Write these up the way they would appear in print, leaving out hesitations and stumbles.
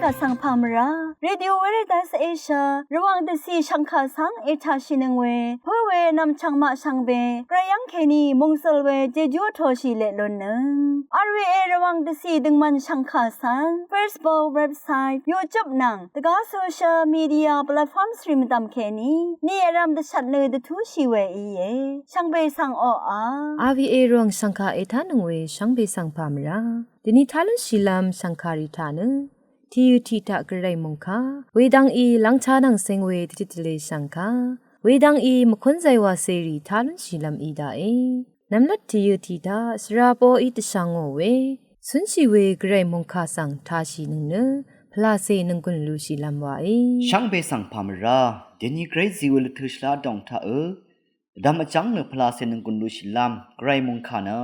กะสังพามราเรดิโอเวเรตัสเอเชียระวังเดซีชังคาสังเอชาชินึงเวเพื่อเวนำชังมาชังเบกระยังเคนีมงสลเวเจจูโทชิเลลนนึงอาร์วีเอระวังเดซีดึงมันชังคาสัง Facebook เว็บไซต์ YouTube นังตะกาโซเชียลมีเดียแพลตฟอร์มสตรีมตามเคนีนี่รำเดชัดเลยเดทูชีเวอีเยชังเบสังอRVA รวงสังคาเอทานึงเวชังเบสังพามราดินิทาลชิลามสังคาริทานึทียูทีตะกระไรมงคาเวดังอีลังชานังเซงเวติติเลสังคาเวดังอีมคุนไซวาเซรีทาลชิลามอีดาเอนัมลัดทียูทีตาสราโปอีตชังโอเวสุนชิเวกระไรมงคาสังทาชินึงเนพลาเซนึงกุนลูชิลามวาเอช่างเบสังพามราเดนีเกรซิวลทุชลาดองทาดามจังเนพลาเซนึงกุนลูชิลามกระไรมงคานะ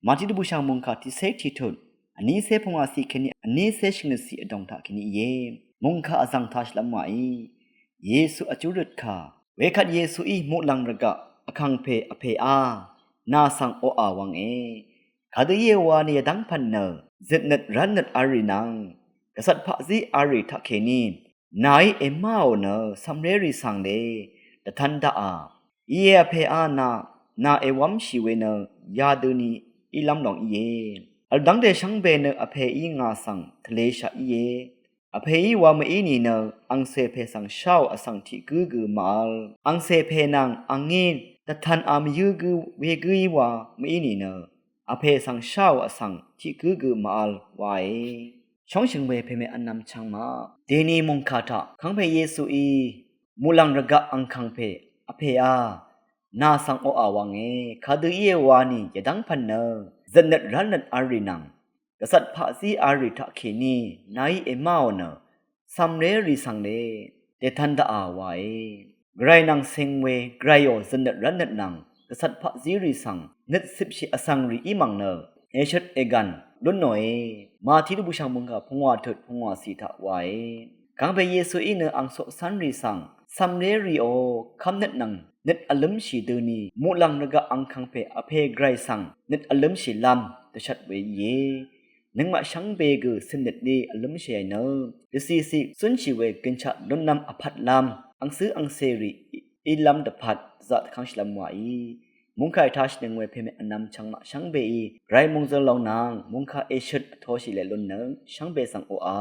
มาที่ดูช่างมงคาที่เซทิทุนอันนี้เซพงอาศิคณีอันนี้เซชินสีดองทาคณีเยมงคาอสังทาชลามวาเยซูอจุรุดคาเวคัดเยซูอีมุลังระกะอคังเพอเพอานาสังโออาวังคาดเยวานีดังพันเนเจเนตรันเนตอารีนังกษัตริย์พระซีอารีทักเคนีนายเอมาโอเนสัมเรรีสังเดตทันดาเยเพอานาเอวัมชิเวเนยาดูนีอิลัมลองเยอัลดังเดชังเบเนอเพอีงาสังทะเลชะเยอเพอีวามอีนีเนอังเซเพสังชาวอสังทิกือมาลอังเซเพนังอังเงินตทันอามยูกือเวกือวามอีนีเนอเพสังชาวอสังทิกือมาลไวช่องเชิงเวเพเมอันนำชังมาเดนีมงคาทะขังเพเยซูอีมูลังระกะอังคังเพอเพอานาสังโออาวังคาดือเยวานียดังพันเนเจเนตรันเนตอารีนังกษัตริย์พระซีอารีทักเคนีนายเอมาโอเนสัมเรรีสังเลเดทันดาอาวายไกรนังเซงเวไกรโอเจเนตรันเนตนังกษัตริย์พระซีรีสังเนตสิบชีอสังรีอิมังเนเอชดเอกันลุนหน่อยมาที่ดูบุชังมุงกับพงวาเถิดพงวาสีทะไว้กังไปเยซูอีเนอังโซสันรีสังสัมเรรีโอคำเนตนังเน็ตอลัมชีดูนีมูลังนกะอังคังเพอเพไกรสังเน็ตอลัมชีลำตชัดเวเยนังมาชังเบกสินเน็ตนีอลัมชีเนอซีสุนชีเวกินชะลุนนำอภัดลำอังซื้ออังเซรีอีลำตพัดจัดขังฉลามไว้มุงคายทัชนึงเวเพเมอันนำชังมาชังเบอีไรมุงจะลองนางมุงคาเอชดทอชิเลลุนเนชังเบสังโออา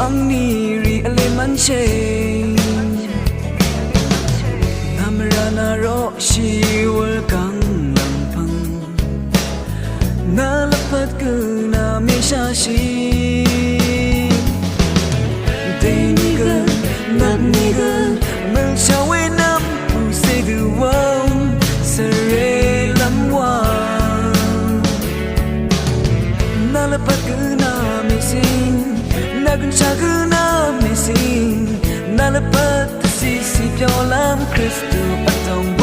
อังนีรีอเลมันเชนามรานาโรชีวลกังลังพังนาลพัดกูนาเมชาชีเดนิกะนับนิกะเมื่อชาเวนับผู้เสดูว่าสเรลัมวานาลพัดกูนาเมซินักชาคือนาเมซินาลปัตสิสิเปียวลามคริสตูปัตตองโบ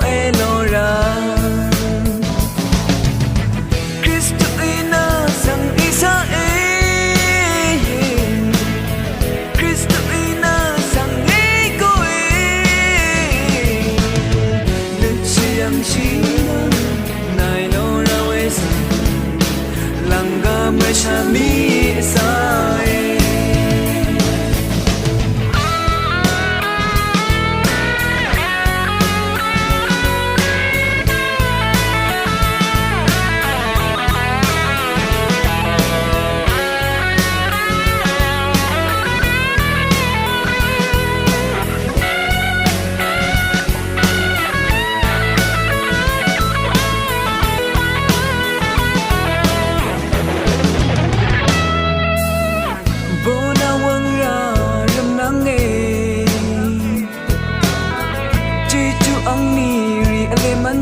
เอโลราคริสตูอีนาสังอิสาเอคริสตูอีนาสังเอโกเอเดชิยังชินายโลราเวสังลังกาเมชามีสาย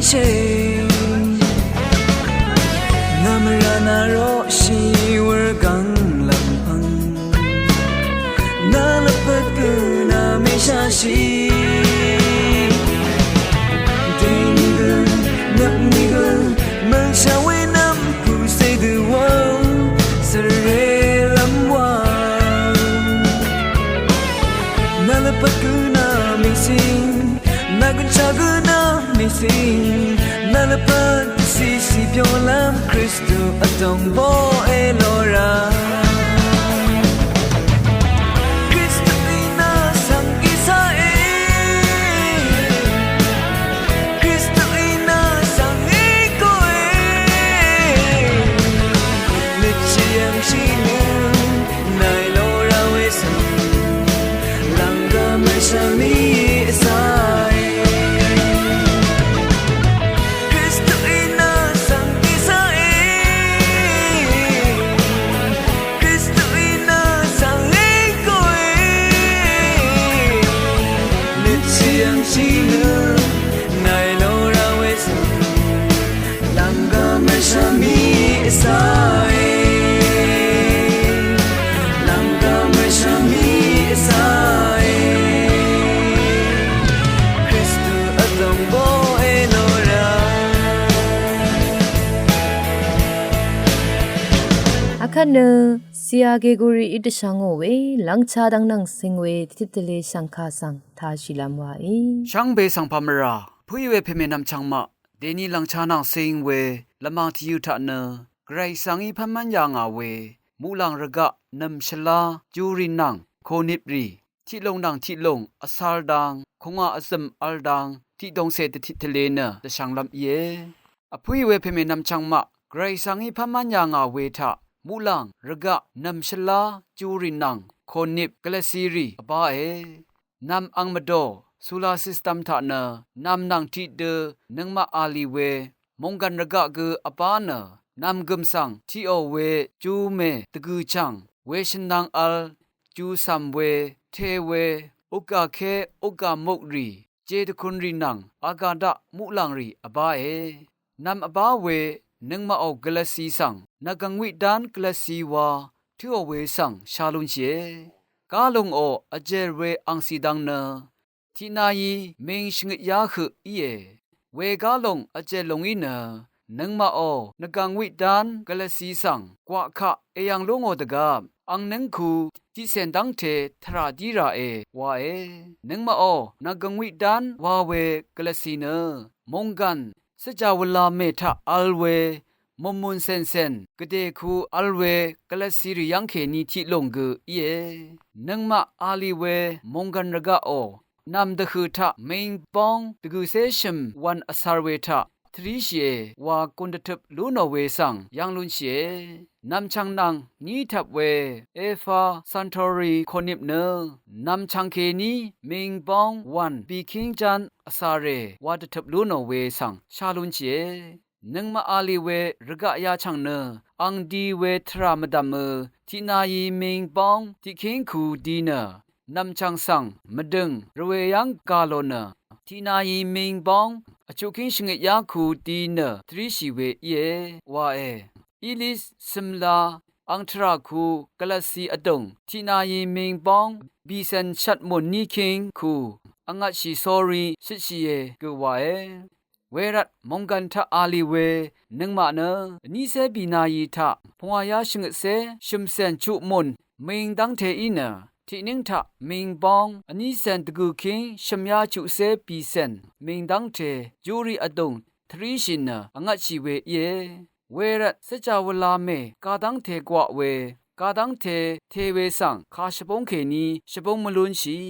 เชนามรานาโรชีวลกังลังพังนา下西。对你个，那你个，梦想为那不谁的我，是人冷漠。那了不个那明星，那个差个那明星，那了不西西漂亮 Cristo 阿东波埃罗拉。အခနဆီယာဂေဂိုရီအတရှန်ကိုဝေလန်းချာဒန်းနန်းစင်ဝေတိတလေရှန်ခါဆန်သာရှိလမ်ဝါအီ ช่างเบสังพามราผู้ยเวเพเมนำช่างมะเดนีลังชานางเซิงเวละมังที่ยุทะเนไกรสังอีพัมมันยางาเวมูลังระกะนำชลาจูรินังโคนิบรีที่ลงดังที่ลงอสาลดังคงอาซึมอัลดังที่ดงเศติทิทะเลเนตะช่างลำเยอผู้ยเวเพเมนำช่างมะไกรสังอีพัมมันยางาเวทะมูลังระกะนำชลาจูรินังโคนิบกลซีรีอบาเอนำอังมโดซูลาซิสตัมทาเนนำนางที่เดนึงมาอาลีเวมงกันระกะกืออปาเนนำกึมสังที่โอเวจูเมตะกือจังเวชนางอัลจูซัมเวเทเวอุกาเคอุกามุกรีเจตคุณรีนังอากาดะมุลังรีอบาเอนำอบาเวนึงมาเอากลสีสังนักังวิดานกลสีวาที่โอเวสังชาลุนเชกาลงโออเจเรอังสีดังเนที่นายีเมงชงยาคืออีเอเวกาลงอเจลงอีเนนึงมาโอนกังวิดานกลสีสังกว่าขะเอยังลงโอตะกาอังนึงคูที่เซนดังเททราดีราเอวาเอนึงมาโอนกังวิดานวาเวกลสีเนมงกันสจาวลาเมทะอัลเวมมุนเซนเซนกเดคูอัลเวกลสีริยังเคนีที่ลงกืออีเอนึงมาอาลีเวมงกันระกะโอนำตะคือทะเมงปองตะกูเซชิมวันอสารเวทะทริเชวากุนดทึบลูโนเวสังยังลุนเชนำชังนังนีทับเวเอฟาซันทอรีคนิบเนนำชังเคนีเมงปองวันปีคิงจันอสารเรวาดทึบลูโนเวสังชาลุนเชนึงมาอาลีเวระกะยาชังเนอังดีเวทรามดามที่นายีเมงปองที่คิงคูดีเนนำชังสังมดึงระเวยังกาโลเนที่นายีเมงบองอจุคิงชงยาคูดีเนทริชีเวเยวาเออีลิสซิมลาอังทราคูกลสีอดงที่นายีเมงบองบีเซนชัดมนนีคิงคูอังอัชีซอรีชิชีเยกวาเอเวรัตมงกันทะอาลีเวนึงมาเนนีเซบีนายีทะพงายาชงเซชิมเซนชุมนเมงดังเทอีเนที่นิ่งทะมิงบองอันนี้เซนตะกูคิงชมยาจุเซปีเซนมิงดังเทจูรีอดงทรีชินอังชีเวเยเวรัตสจาวลาเมกาดังเทกว่าเวกาดังเทเทเวสังคาชบงเคนีชบงมลุนชี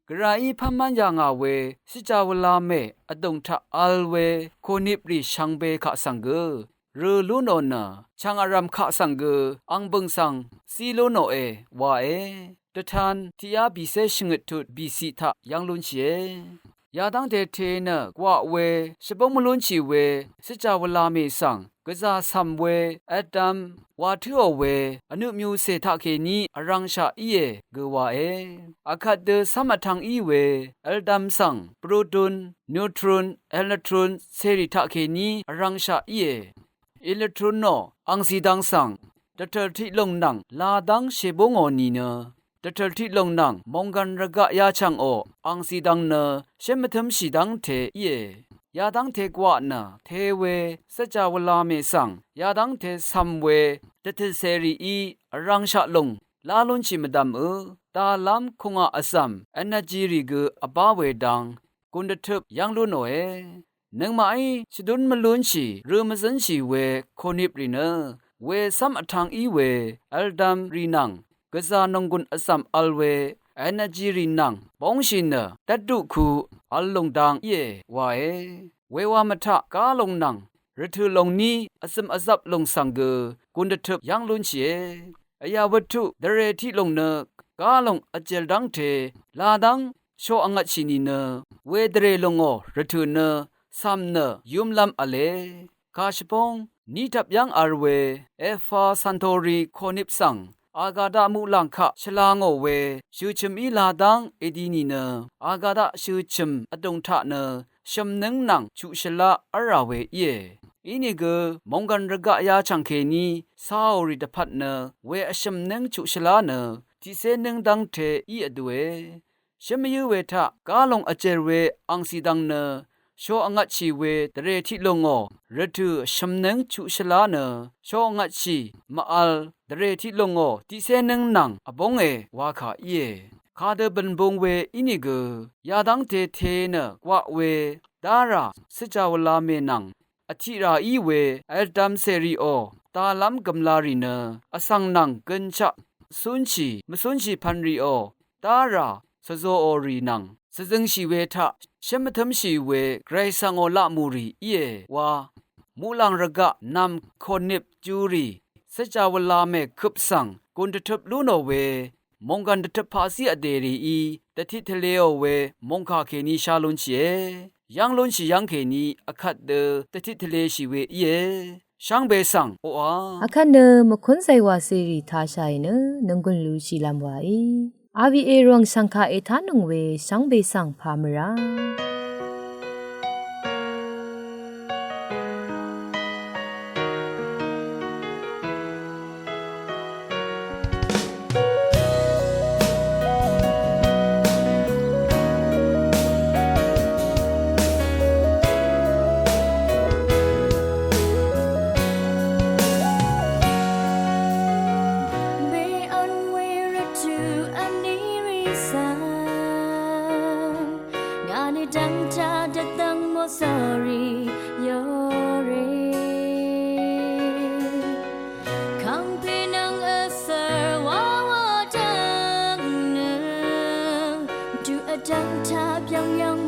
กระไรพัมมันยางาเวสจาวลาเมอดงทะอัลเวโคนิบริชังเบขะสังเกเรลูโนนาชังอารัมขะสังเกอังบึงสังซีโลโนเอวาเอตทันที่ยาบีเซชงตุบีสิทะยังลุนเชยาดังเดเทเนกว่าเวชบงมลุนชีเวสจาวลาเมสังกษาซัมเวแอดัมวาทุอเวอนุมิวเซทะเคนีอรังชาอีเยกวาเออาคัดเดสัมทังอีเวเอลดัมสังโปรตอนนิวทรอนอิเล็กตรอนเซริทะเคนีอรังชาอีเยอิเล็กตรอนโนอังสีดังสังดัตเตอร์ที่ลงนังลาดังเชบงอนีเน ตะเทลที่ลงนังมองกันระกะยาชังโออังสีดังเนเชมทึมสีดังเทเยยาดังเทกว่านะเทเวสัจจาวลาเมสังยาดังเทซัมเวตะเทเซรีอีรังชะลงลาลุนชิมดัมตาลัมคงอาซัมเอเนจีริกอบาเวดังกุนดทึบยังลุนโอเอนึงมาไอชดุนมลุนชีเรือมซันชีเวโคนิปรีเนเวซัมอทังอีเวอัลดัมรีนังกะซานงกุนอาซัมอัลเวเอเนจีรีนังบองชินเนตัดดุคูอัลลงดังเยวาเอเววามทะกาลงนังรทุลงนี้อาซัมอาซับลงสังเกกุนดทึบยังลุนชีอายาวัตถุเดเรที่ลงเนกาลงอเจลดังเทลาดังโชอังชินีเนเวเดเรลงอรทุเนซัมเนยุมลัมอเลกาชปงนีทับยังอาร์เวเอฟาซันโตรีโคนิปสังอากาดามุลังคะชลางอเวชูชมีลาดังเอดีนีเนอากาดาชูชมอดงทะเนชมนึงนังชุชลาอาราเวเยอีนี่ก็มองกันระกะยาชังเคนีซาอริดพัดเนเวอชมนึงชุชลาเนที่เซนึงดังเทอีอดเวชมยูเวทะกาลงอเจรเวอังสีดังเนโชอังชีเวเดเรที่ลงอรทุชมนึงชุชลาเนโชอังชีมาอัลเดเรที่ลงอที่เซนึงนังอบงเอวาคาเยคาเดบันบงเวอีนี่ก็ยาดังเทเทเนกว่าเวดาราสจาวลาเมนังอธิราอีเวเอลดัมเซรีโอตาลัมกัมลารีเนอสังนังเกินชะสุนชีมสุนชีพันรีโอตาราสโซโอรีนังสจึงชีเวทะเชมทมชีเวไกรสังโอละมูรีเยวามูลังระกะนำคนนิบจูรีสจาวลาเมคุบสังกุนทบลูโนเวมงกันทบภาษีอเดรีอีตติทะเลโอเวมงคาเคนีชาลุนเชยังลุนชียังเคนีอคัดเดตติทะเลชีเวเยช่างเบสังโออา အခက်နမခွန်းဆိုင်ဝါစီရီထားဆိုင်နနငွန်လူရှိလမ်ဝါဤအာဗီအေရောင်စံခါအေထာနုံဝေရှောင်းဘေဆန်ဖာမရာจังทาเพียงยัง